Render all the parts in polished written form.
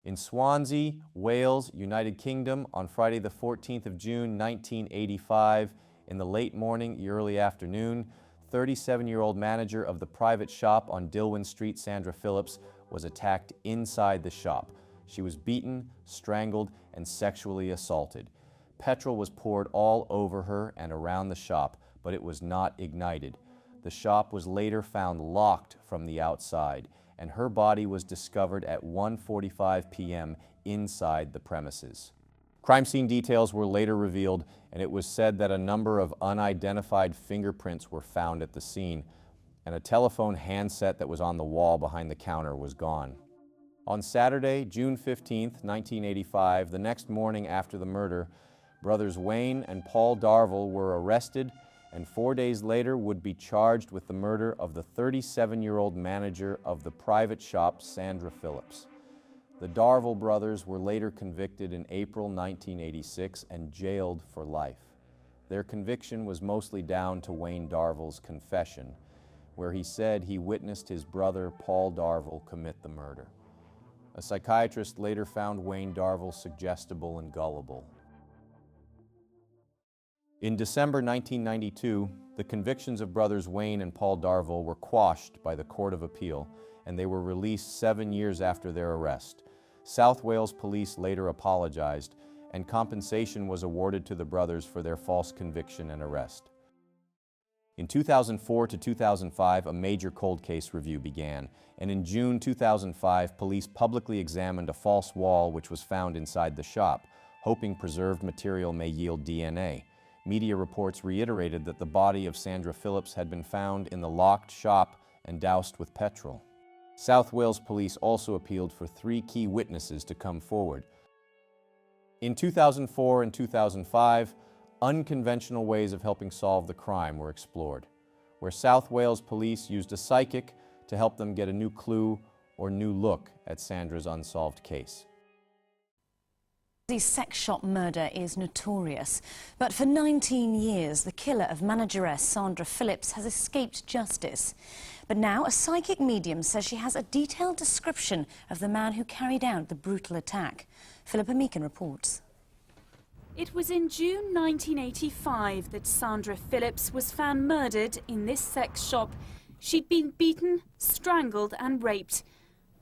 In Swansea, Wales, United Kingdom, on Friday the 14th of June, 1985, in the late morning, early afternoon, 37-year-old manager of the private shop on Dilwyn Street, Sandra Phillips, was attacked inside the shop. She was beaten, strangled, and sexually assaulted. Petrol was poured all over her and around the shop, but it was not ignited. The shop was later found locked from the outside, and her body was discovered at 1:45 p.m. inside the premises. Crime scene details were later revealed, and it was said that a number of unidentified fingerprints were found at the scene, and a telephone handset that was on the wall behind the counter was gone. On Saturday, June 15, 1985, the next morning after the murder, brothers Wayne and Paul Darvell were arrested and 4 days later would be charged with the murder of the 37-year-old manager of the private shop, Sandra Phillips. The Darvell brothers were later convicted in April 1986 and jailed for life. Their conviction was mostly down to Wayne Darvell's confession, where he said he witnessed his brother Paul Darvell commit the murder. A psychiatrist later found Wayne Darvell suggestible and gullible. In December 1992, the convictions of brothers Wayne and Paul Darvell were quashed by the Court of Appeal, and they were released 7 years after their arrest. South Wales Police later apologized, and compensation was awarded to the brothers for their false conviction and arrest. In 2004 to 2005, a major cold case review began, and in June 2005, police publicly examined a false wall which was found inside the shop, hoping preserved material may yield DNA. Media reports reiterated that the body of Sandra Phillips had been found in the locked shop and doused with petrol. South Wales Police also appealed for 3 key witnesses to come forward. In 2004 and 2005, unconventional ways of helping solve the crime were explored, where South Wales Police used a psychic to help them get a new clue or new look at Sandra's unsolved case. The sex shop murder is notorious, but for 19 years the killer of manageress Sandra Phillips has escaped justice. But now a psychic medium says she has a detailed description of the man who carried out the brutal attack. Philippa Meakin reports. It was in June 1985 that Sandra Phillips was found murdered in this sex shop. She'd been beaten, strangled and raped.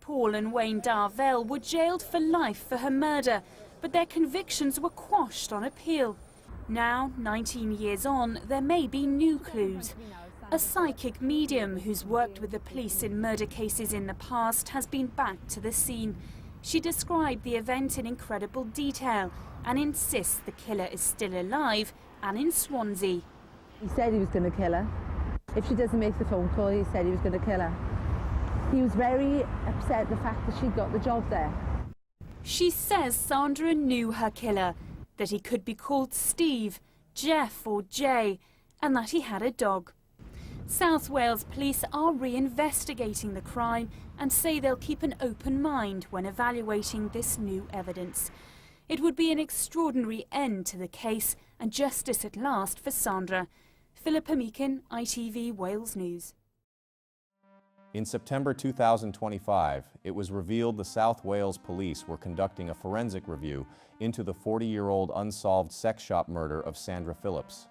Paul and Wayne Darvell were jailed for life for her murder, but their convictions were quashed on appeal. Now, 19 years on, there may be new clues. A psychic medium who's worked with the police in murder cases in the past has been back to the scene. She described the event in incredible detail and insists the killer is still alive and in Swansea. He said he was going to kill her. If she doesn't make the phone call, he said he was going to kill her. He was very upset at the fact that she got the job there. She says Sandra knew her killer, that he could be called Steve, Jeff or Jay, and that he had a dog. South Wales Police are reinvestigating the crime and say they'll keep an open mind when evaluating this new evidence. It would be an extraordinary end to the case and justice at last for Sandra. Philippa Meakin, ITV Wales News. In September 2025, it was revealed the South Wales Police were conducting a forensic review into the 40-year-old unsolved sex shop murder of Sandra Phillips.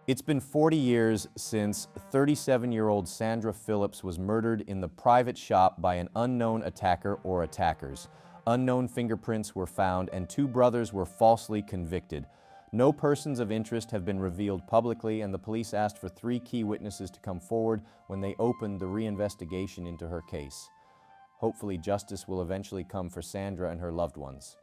It's been 40 years since 37-year-old Sandra Phillips was murdered in the private shop by an unknown attacker or attackers. Unknown fingerprints were found and 2 brothers were falsely convicted. No persons of interest have been revealed publicly, and the police asked for 3 key witnesses to come forward when they opened the reinvestigation into her case. Hopefully, justice will eventually come for Sandra and her loved ones.